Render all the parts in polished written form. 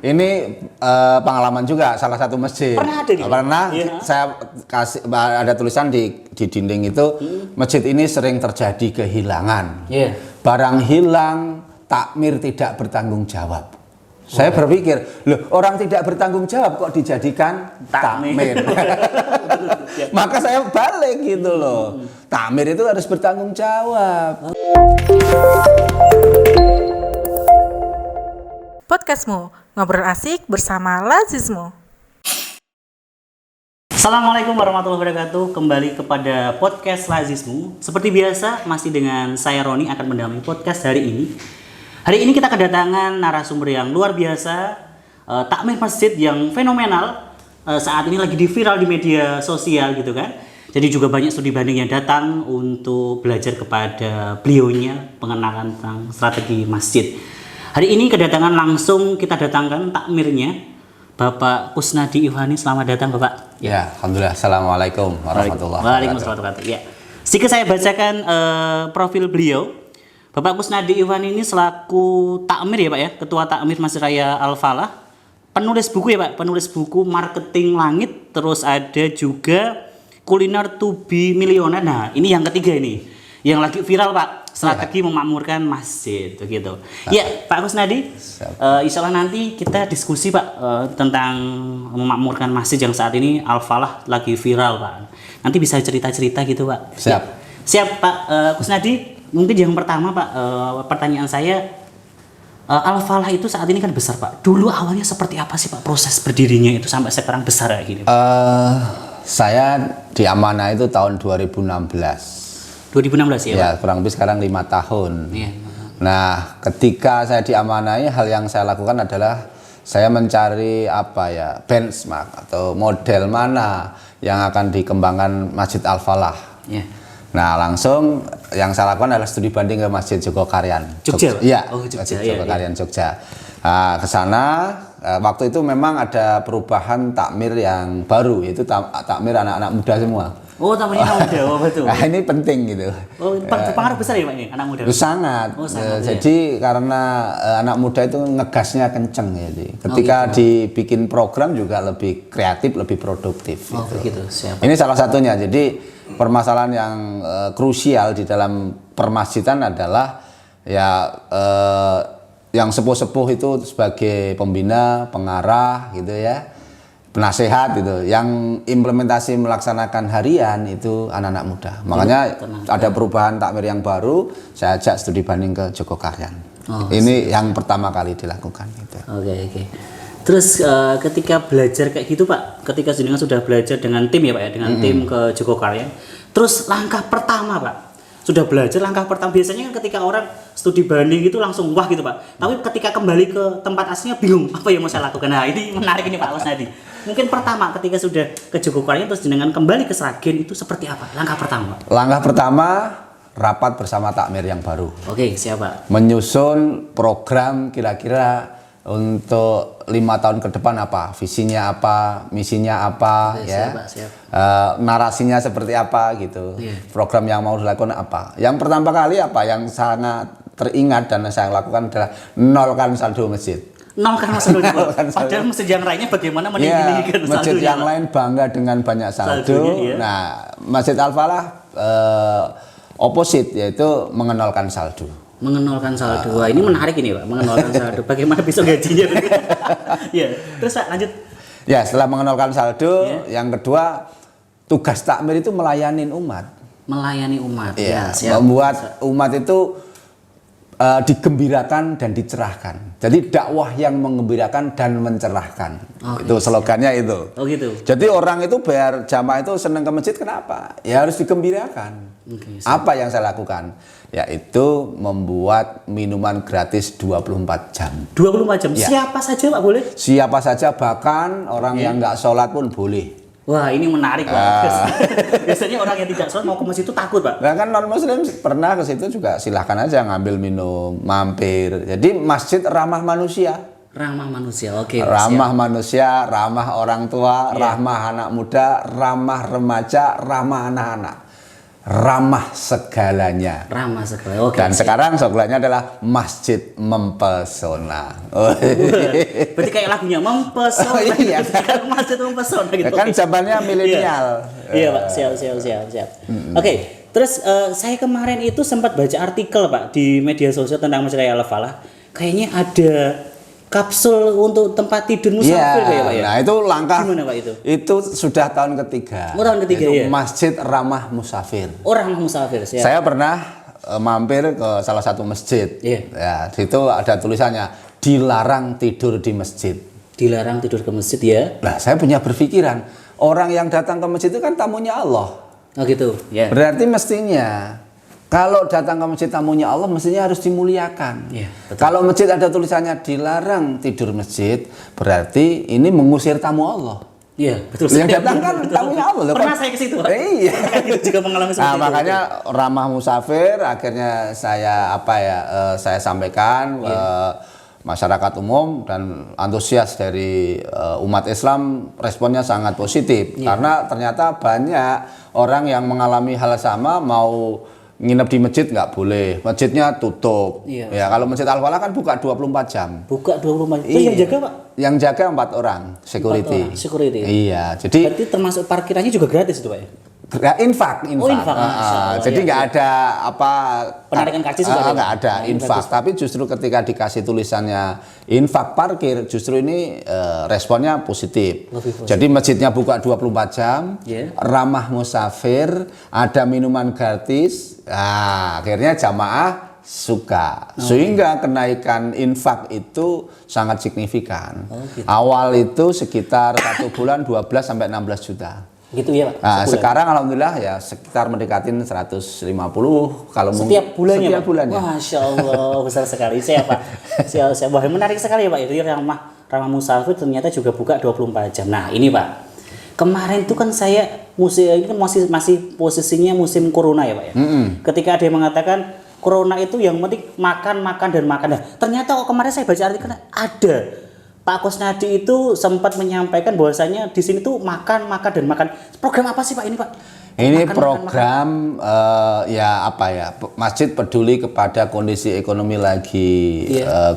Ini pengalaman juga salah satu masjid. Pernah ada gitu? Pernah Iya. saya kasih ada tulisan di dinding itu, masjid ini sering terjadi kehilangan. Iya. Barang hilang, takmir tidak bertanggung jawab. Saya berpikir, loh orang tidak bertanggung jawab kok dijadikan takmir. Maka saya balik gitu loh. Takmir itu harus bertanggung jawab. Podcastmu, ngobrol asik bersama Lazismu. Assalamualaikum warahmatullahi wabarakatuh. Kembali kepada podcast Lazismu. Seperti biasa, masih dengan saya Roni akan mendampingi podcast hari ini. Hari ini kita kedatangan narasumber yang luar biasa, takmir masjid yang fenomenal. Saat ini lagi viral di media sosial gitu kan. Jadi juga banyak studi banding yang datang untuk belajar kepada beliaunya pengenalan tentang strategi masjid. Hari ini kedatangan langsung kita datangkan takmirnya Bapak Kusnadi Iwani. Selamat datang Bapak. Ya, alhamdulillah. Assalamualaikum warahmatullahi wabarakatuh. Waalaikumsalam warahmatullahi wabarakatuh. Ya. Sedikit saya bacakan profil beliau. Bapak Kusnadi Iwani ini selaku takmir ya Pak ya, Ketua Takmir Masjid Raya Al-Falah, penulis buku ya Pak, penulis buku Marketing Langit, terus ada juga Kuliner to be Millionaire. Nah, ini yang ketiga ini, yang lagi viral Pak, strategi memakmurkan masjid, begitu. Ya, Pak Kusnadi, insya Allah nanti kita diskusi Pak tentang memakmurkan masjid yang saat ini Al-Falah lagi viral Pak. Nanti bisa cerita-cerita gitu Pak. Siap. Siap Pak Kusnadi. Mungkin yang pertama Pak, pertanyaan saya, Al-Falah itu saat ini kan besar Pak. Dulu awalnya seperti apa sih Pak proses berdirinya itu sampai sekarang besar kayak gini? Saya diamanah itu tahun 2016. 2016 ya Pak? Ya, kurang lebih sekarang 5 tahun. Iya. Nah, ketika saya diamanai, hal yang saya lakukan adalah saya mencari benchmark atau model mana yang akan dikembangkan Masjid Al-Falah. Iya. Nah, langsung yang saya lakukan adalah studi banding ke Masjid Jogokaryan. Jogja? Iya, Oh, Jogja. Masjid Iya, Jogokaryan Jogja. Nah, ke sana waktu itu memang ada perubahan takmir yang baru, yaitu takmir anak-anak muda semua. Oh, tamunya anak muda, oh betul. Nah, ini penting gitu. Oh, pengaruh besar ya Pak ini anak muda? Sangat. Oh, sangat, Jadi karena anak muda itu ngegasnya kenceng ya. Ketika dibikin program juga lebih kreatif, lebih produktif. Oh, begitu. Siap. Ini salah satunya. Jadi permasalahan yang krusial di dalam permasjidan adalah yang sepuh-sepuh itu sebagai pembina, pengarah gitu ya, penasehat gitu. Yang implementasi melaksanakan harian itu anak-anak muda. Makanya ada perubahan takmir yang baru, saya ajak studi banding ke Jogokaryan. Ini yang pertama kali dilakukan gitu. Oke. Terus ketika belajar kayak gitu Pak, ketika jenengan sudah belajar dengan tim ya Pak ya, dengan tim ke Jogokaryan, terus langkah pertama Pak, sudah belajar langkah pertama, biasanya kan ketika orang studi banding itu langsung wah gitu Pak, tapi ketika kembali ke tempat aslinya bingung apa yang mau saya lakukan. Nah ini menarik ini Pak Kusnadi. Mungkin pertama ketika sudah ke Jogokaryan terus jenengan kembali ke Sragen itu seperti apa langkah pertama Pak? Langkah pertama, rapat bersama takmir yang baru. Oke, siap Pak. Menyusun program kira-kira untuk 5 tahun ke depan apa, visinya apa, misinya apa. Oke, ya, siap, Pak, siap. Narasinya seperti apa gitu, program yang mau dilakukan apa. Yang pertama kali yang sangat teringat dan saya lakukan adalah nolkan saldo masjid. Nolkan saldonya Pak. Padahal masjid yang lainnya bagaimana meninggikan saldonya masjid yang Pak? lain bangga dengan banyak saldo. Saldonya, iya. Nah, Masjid Al-Falah opposite, yaitu mengenolkan saldo. Mengenolkan saldo. Wah, ini menarik ini Pak, mengenolkan saldo. Bagaimana besok gajinya? Ya, terus Pak lanjut. Ya, setelah mengenolkan saldo, yang kedua tugas takmir itu melayani umat. Melayani umat. Ya, Siap. membuat umat itu digembirakan dan dicerahkan. Jadi dakwah yang menggembirakan dan mencerahkan. Itu slogannya itu. Oh gitu. Jadi orang itu biar jamaah itu senang ke masjid, kenapa? Ya harus digembirakan. Apa yang saya lakukan? Yaitu membuat minuman gratis 24 jam. 24 jam. Ya. Siapa saja Pak boleh? Siapa saja, bahkan orang yang nggak sholat pun boleh. Wah, ini menarik Pak. Biasanya orang yang tidak sholat mau ke masjid itu takut Pak. Nah kan non muslim pernah ke situ juga, silahkan aja ngambil minum, mampir. Jadi masjid ramah manusia. Ramah manusia. Oke. Ramah manusia, ramah orang tua, ramah anak muda, ramah remaja, ramah anak-anak. ramah segalanya. Ramah sekali. Oke. Dan sekarang slogannya adalah Masjid Mempesona. Berarti kayak lagunya mempesona. Oh, iya. Masjid mempesona gitu. Ya kan zamannya milenial. Iya Pak, siap. Oke, terus saya kemarin itu sempat baca artikel Pak di media sosial tentang Masjid Raya Al-Falah. Kayaknya ada kapsul untuk tempat tidur musafir ya Pak ya? Nah itu langkah. Gimana Pak itu? Itu sudah tahun ketiga. Oh, tahun ketiga, itu ya? Masjid Ramah Musafir. Orang musafir siap. Saya pernah mampir ke salah satu masjid. Iya. Ya, di situ ada tulisannya dilarang tidur di masjid. Dilarang tidur ke masjid ya? Nah, saya punya berpikiran, orang yang datang ke masjid itu kan tamunya Allah. Oh gitu, ya. Berarti mestinya kalau datang ke masjid tamunya Allah mestinya harus dimuliakan. Iya, betul. Kalau masjid ada tulisannya dilarang tidur masjid, berarti ini mengusir tamu Allah. Iya, betul. Yang datang kan tamunya Allah. Pernah saya ke situ Pak. Iya. Itu juga mengalami seperti Nah, itu. makanya ramah musafir akhirnya saya saya sampaikan masyarakat umum dan antusias dari umat Islam responnya sangat positif karena ternyata banyak orang yang mengalami hal sama mau nginep di masjid nggak boleh, masjidnya tutup. Iya. Ya kalau Masjid Al-Falah kan buka 24 jam. Buka 24 jam. Itu Iya. yang jaga Pak? Yang jaga 4 orang security. 4 orang, security. Iya, jadi Berarti termasuk parkirannya juga gratis itu Pak ya? infak. Oh, infak. Masya Allah, Jadi ya. nggak ada apa Penarikan karcis juga ada, nggak Pak? ada Nah, infak. bagus. Tapi justru ketika dikasih tulisannya infak parkir, justru ini responnya positif. Lebih positif. Jadi masjidnya buka 24 jam, Yeah. ramah musafir, ada minuman gratis. Nah, akhirnya jamaah suka sehingga kenaikan infak itu sangat signifikan. Gitu. Awal itu sekitar 1 bulan 12 sampai 16 juta. Gitu ya Pak? Nah, Sebulan. sekarang alhamdulillah ya sekitar mendekatin 150 kalau Setiap bulannya setiap Pak? bulannya. Masya Allah, besar sekali. Saya Pak. Saya wah, menarik sekali ya Pak. Jadi ramah musafir ternyata juga buka 24 jam. Nah, ini Pak. Kemarin itu kan saya ini kan masih posisinya musim corona ya Pak ya. Ketika ada yang mengatakan corona itu yang penting makan dan makan. Nah, ternyata kemarin saya baca artikel ada Pak Kusnadi itu sempat menyampaikan bahwasanya di sini tuh makan dan makan. Program apa sih Pak ini Pak? Ini Makan. program ya apa ya, masjid peduli kepada kondisi ekonomi lagi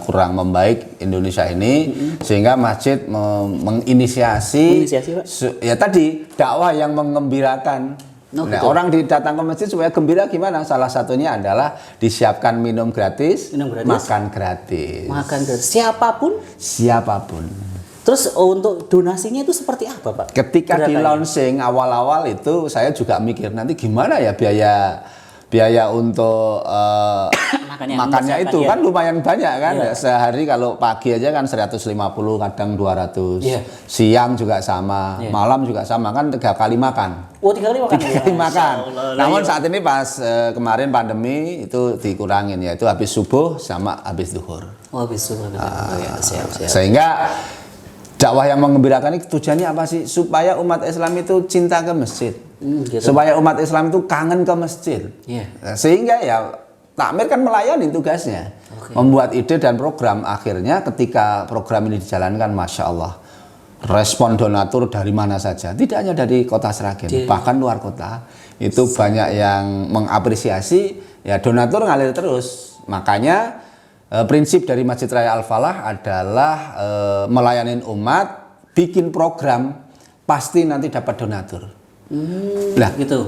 kurang membaik Indonesia ini, sehingga masjid menginisiasi Menginisiasi, Pak? ya tadi dakwah yang mengembirakan. Oh, Nah, gitu. orang datang ke masjid supaya gembira gimana? Salah satunya adalah disiapkan minum gratis, Minum gratis. makan gratis. Makan gratis. Siapapun. Siapapun. Terus untuk donasinya itu seperti apa Pak? Ketika di Gerakannya? launching awal-awal itu saya juga mikir nanti gimana ya biaya untuk makannya itu ya. kan lumayan banyak kan. Iya. Sehari kalau pagi aja kan 150, kadang 200. Iya. Siang juga sama, Iya. malam juga sama kan 3 kali makan. Oh 3 kali makan. 3 kali Masya makan. Allah. Namun Lah, saat ini pas kemarin pandemi itu dikurangin ya, itu habis subuh sama habis zuhur. oh besok ya, siap. Sehingga dakwah yang mengembirakan ini tujuannya apa sih? Supaya umat Islam itu cinta ke masjid. Gitu. Supaya umat Islam itu kangen ke masjid. Iya. Nah, sehingga ya takmir kan melayani tugasnya. Oke. Membuat ide dan program. Akhirnya ketika program ini dijalankan, Masya Allah, respon donatur dari mana saja. Tidak hanya dari kota Sragen, bahkan luar kota. Itu banyak yang mengapresiasi. Ya donatur ngalir terus. Makanya prinsip dari Masjid Raya Al-Falah adalah melayani umat, bikin program, pasti nanti dapat donatur. Lah, Gitu.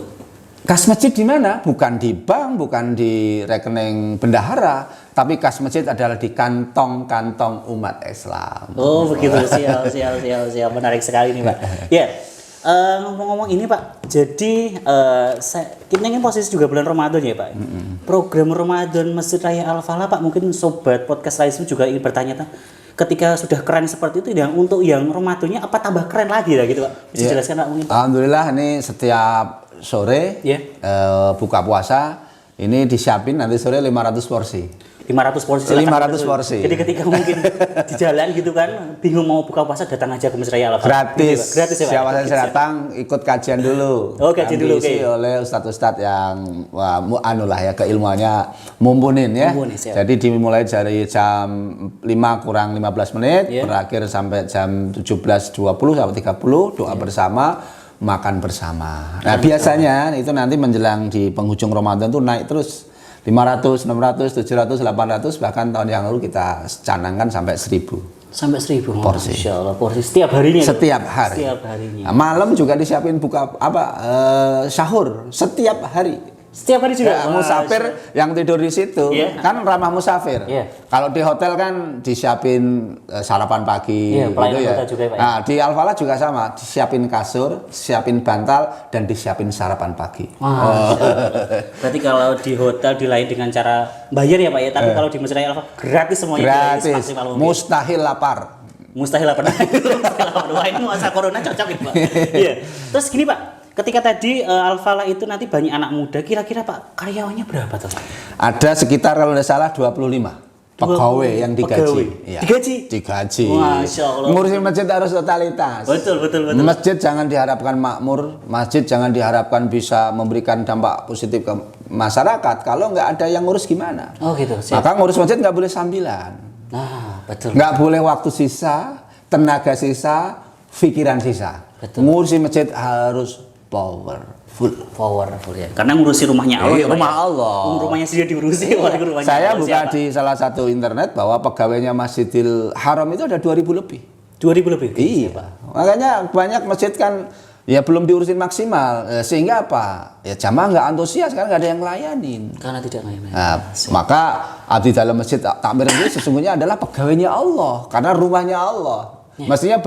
kas masjid di mana? Bukan di bank, bukan di rekening bendahara, tapi kas masjid adalah di kantong-kantong umat Islam. Oh begitu, siap. Menarik sekali nih Pak. Ya, ngomong-ngomong ini Pak, jadi kita ini posisi juga bulan Ramadan ya Pak. Program Ramadan Masjid Raya Al-Falah Pak, mungkin sobat podcast lain juga ingin bertanya ketika sudah keren seperti itu, yang untuk yang Ramadannya apa tambah keren lagi lah gitu Pak? Bisa Ya. jelaskan Pak mungkin Pak? Alhamdulillah ini setiap sore Ya. buka puasa ini disiapin nanti sore 500 porsi. 500 porsi. 500 porsi. Jadi ketika mungkin di jalan gitu kan bingung mau buka puasa, datang aja ke Masjid Raya Al-Falah. Gratis. Gratis ya Pak? Siapa Gratis, saja ya? datang ikut kajian dulu. Oh, kajian Yang dulu, diisi oke. oleh ustadz-ustadz yang anulah ya keilmuannya mumpunin ya. Mumpuni, siap. Jadi dimulai dari jam 5 kurang 15 menit Ya. berakhir sampai jam 17.20 sampai 30 doa bersama. makan bersama. Nah, biasanya itu nanti menjelang di penghujung Ramadan tuh naik terus 500, 600, 700, 800, bahkan tahun yang lalu kita canangkan sampai 1000. Sampai 1000 Porsi. Masya Allah, porsi setiap harinya. Setiap hari. Setiap harinya. Nah, malam juga disiapin buka sahur setiap hari. Setiap hari juga. Ya, musafir yang tidur di situ kan ramah musafir. Kalau di hotel kan disiapin sarapan pagi, pelayanan gitu ya. hotel juga, Pak. Nah, di Al-Falah juga sama, disiapin kasur, siapin bantal, dan disiapin sarapan pagi. Berarti kalau di hotel dilayani dengan cara bayar ya Pak ya, tapi kalau di Masjid Raya Al-Falah gratis semuanya. Gratis, maksimal mungkin. mustahil lapar. Mustahil lapar. Wah ini masa corona cocok itu Pak. Iya. Terus gini Pak. Ketika tadi Al-Falah itu nanti banyak anak muda, kira-kira Pak karyawannya berapa tuh Pak? Ada sekitar kalau tidak salah 25 pegawai yang digaji. Ya. Digaji. Masya Allah. Ngurusin masjid harus totalitas. Betul. Masjid jangan diharapkan makmur, masjid jangan diharapkan bisa memberikan dampak positif ke masyarakat. Kalau nggak ada yang ngurus gimana? Oh gitu. Siap. Maka ngurus masjid nggak boleh sambilan. Nah betul. Nggak boleh waktu sisa, tenaga sisa, pikiran sisa. Betul. Ngurusin masjid harus powerful ya. Karena ngurusi rumahnya Allah. Ya, rumah Pak, ya. Allah. Rumahnya sendiri diurusi oleh rumahnya. Saya Allah. buka Siapa? di salah satu internet bahwa pegawainya Masjidil Haram itu ada 2000 lebih. 2000 lebih. Iya. Makanya banyak masjid kan ya belum diurusin maksimal, sehingga apa? Ya jamaah nggak antusias karena nggak ada yang ngelayanin. Karena tidak ngelayanin. Nah, maka abdi dalam masjid takmir itu sesungguhnya adalah pegawainya Allah karena rumahnya Allah. Mestinya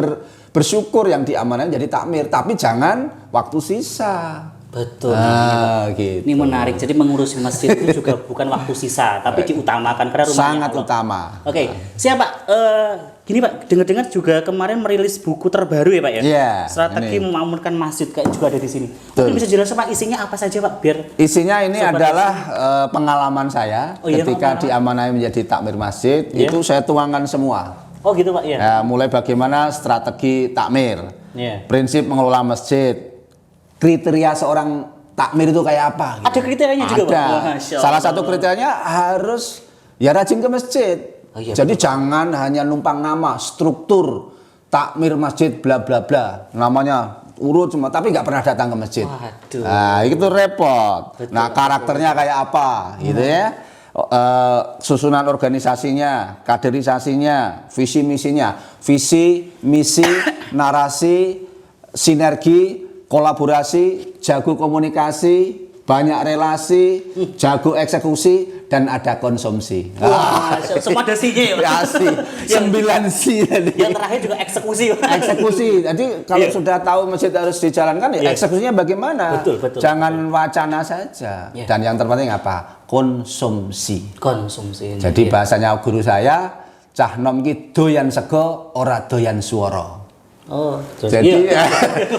bersyukur yang diamankan jadi takmir, tapi jangan waktu sisa. Betul. Gitu. Ini menarik. Jadi mengurusi masjid itu juga bukan waktu sisa, tapi diutamakan karena rumahnya sangat Allah. utama. Oke, siap Pak. Gini Pak, dengar-dengar juga kemarin merilis buku terbaru ya Pak ya. Iya, Strategi ini. memakmurkan masjid kayak juga ada di sini. Mungkin bisa jelaskan Pak isinya apa saja Pak biar Isinya ini Sobat adalah pengalaman saya ketika diamanai menjadi takmir masjid, itu saya tuangkan semua. Oh gitu Pak ya. Ya, mulai bagaimana strategi takmir, prinsip mengelola masjid, kriteria seorang takmir itu kayak apa? Gitu. Ada kriterianya juga Pak. Ada. Salah satu kriterianya harus ya rajin ke masjid. Oh, iya, jadi jangan hanya numpang nama, struktur takmir masjid bla bla bla, namanya urut semua, tapi nggak pernah datang ke masjid. Waduh. Nah, itu repot. Betul, nah, karakternya kayak apa, gitu ya? Susunan organisasinya, kaderisasinya, visi misinya, visi, misi, narasi, sinergi, kolaborasi, jago komunikasi, banyak relasi, jago eksekusi, dan ada konsumsi. Wah, semua ada C-nya ya Pak. Asli, 9 C tadi. Yang terakhir juga eksekusi. Eksekusi. Jadi kalau sudah tahu masjid harus dijalankan, ya eksekusinya bagaimana? Betul. Jangan wacana saja. Dan yang terpenting apa? Konsumsi. Jadi bahasanya guru saya, cah nom ki doyan sego, ora doyan swara. Oh, jadi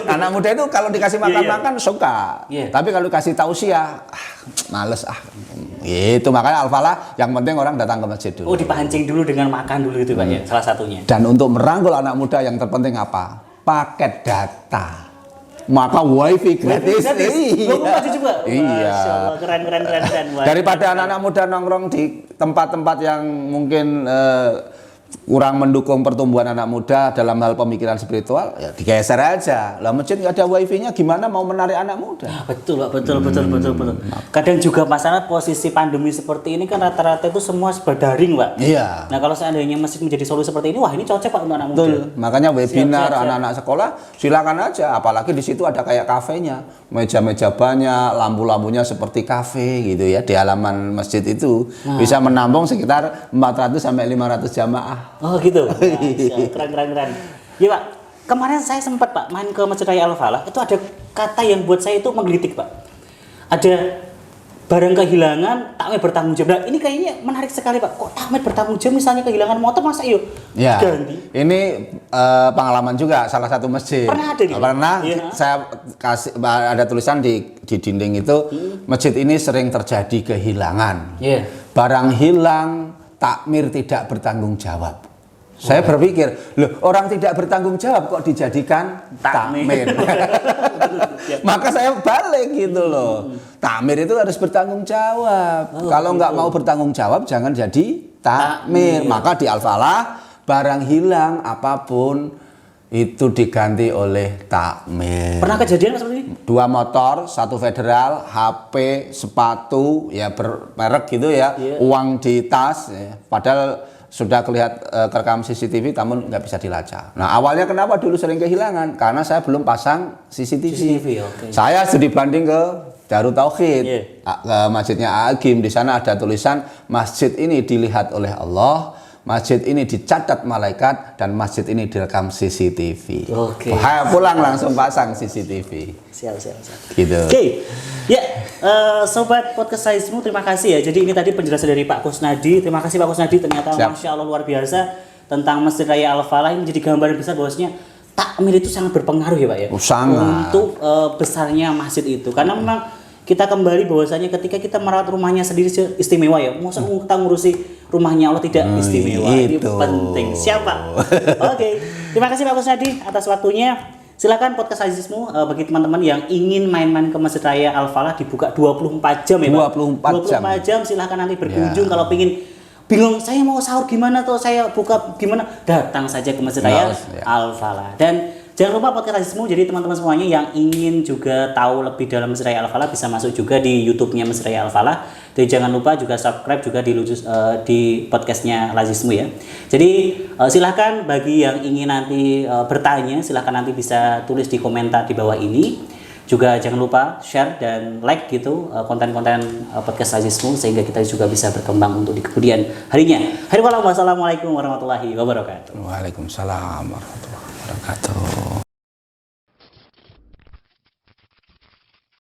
anak muda itu kalau dikasih makan suka. Tapi kalau dikasih tausiah, males Itu makanya Al-Falah yang penting orang datang ke masjid dulu. Oh, dipancing dulu dengan makan dulu itu Pak ya, salah satunya. Dan untuk merangkul anak muda yang terpenting apa? Paket data. Maka wifi gratis. Iya. Keren. Daripada anak-anak muda nongkrong di tempat-tempat yang mungkin kurang mendukung pertumbuhan anak muda dalam hal pemikiran spiritual, ya digeser aja. Lah masjid nggak ada wifi-nya, gimana mau menarik anak muda? Nah, betul. Kadang juga masalah posisi pandemi seperti ini kan rata-rata itu semua berdaring, Pak. Iya. Nah, kalau seandainya masjid menjadi solusi seperti ini, wah ini cocok Pak untuk anak muda. Betul. Makanya webinar Siap. anak-anak sekolah silakan aja, apalagi di situ ada kayak kafenya, meja-meja banyak, lampu-lampunya seperti kafe gitu ya di halaman masjid itu. Bisa menampung sekitar 400 sampai 500 jamaah. Oh gitu. Nah, keren. Ya Pak, kemarin saya sempat Pak main ke Masjid Raya Al-Falah, itu ada kata yang buat saya itu menggelitik Pak. Ada barang kehilangan, takmir bertanggung jawab. Nah, ini kayaknya menarik sekali Pak. Kok takmir bertanggung jawab, misalnya kehilangan motor masa yuk ganti? Ini pengalaman juga salah satu masjid. Pernah ada gitu? Pernah. Saya kasih ada tulisan di dinding itu, masjid ini sering terjadi kehilangan. Barang hilang, takmir tidak bertanggung jawab. Saya berpikir, loh orang tidak bertanggung jawab kok dijadikan takmir. Maka saya balik gitu loh. Takmir itu harus bertanggung jawab. Kalau nggak mau bertanggung jawab jangan jadi takmir. Maka di Al-Falah barang hilang apapun itu diganti oleh takmir. Pernah kejadian seperti ini? 2 motor, 1 federal, HP, sepatu, ya bermerek gitu ya, uang di tas, ya. Padahal sudah kerekam CCTV, namun nggak bisa dilacak. Nah awalnya kenapa dulu sering kehilangan? Karena saya belum pasang CCTV. Okay. Saya studi banding ke Darut Tauhid, ke masjidnya Agim. Di sana ada tulisan masjid ini dilihat oleh Allah. Masjid ini dicatat malaikat dan masjid ini direkam CCTV. Oke. Pulang langsung pasang CCTV. Siap. Gitu. Oke. Ya, sobat podcast Laizismu, terima kasih ya. Jadi ini tadi penjelasan dari Pak Kusnadi. Terima kasih Pak Kusnadi. Ternyata Masya Allah luar biasa tentang Masjid Raya Al-Falah. Ini menjadi gambaran besar bahwasanya takmir itu sangat berpengaruh ya Pak ya. Sangat. Untuk besarnya masjid itu. Karena memang kita kembali bahwasanya ketika kita merawat rumahnya sendiri istimewa ya. Masa kita ngurusi rumahnya Allah tidak istimewa. Itu penting. Siapa? Oke. Terima kasih Pak Kusnadi atas waktunya. Silakan podcast Laizismu bagi teman-teman yang ingin main-main ke Masjid Raya Al-Falah dibuka 24 jam ya Pak. 24 jam. Silakan nanti berkunjung kalau pingin bingung saya mau sahur gimana atau saya buka gimana, datang saja ke Masjid Raya Al-Falah. Dan jangan lupa podcast Laizismu, jadi teman-teman semuanya yang ingin juga tahu lebih dalam Masjid Raya Al-Falah bisa masuk juga di YouTube-nya Masjid Raya Al-Falah. Dan jangan lupa juga subscribe juga di podcastnya Laizismu ya. Jadi silahkan bagi yang ingin nanti bertanya, silahkan nanti bisa tulis di komentar di bawah ini. Juga jangan lupa share dan like gitu konten-konten podcast Laizismu sehingga kita juga bisa berkembang untuk di kemudian harinya. Wassalamualaikum warahmatullahi wabarakatuh. Waalaikumsalam warahmatullahi wabarakatuh.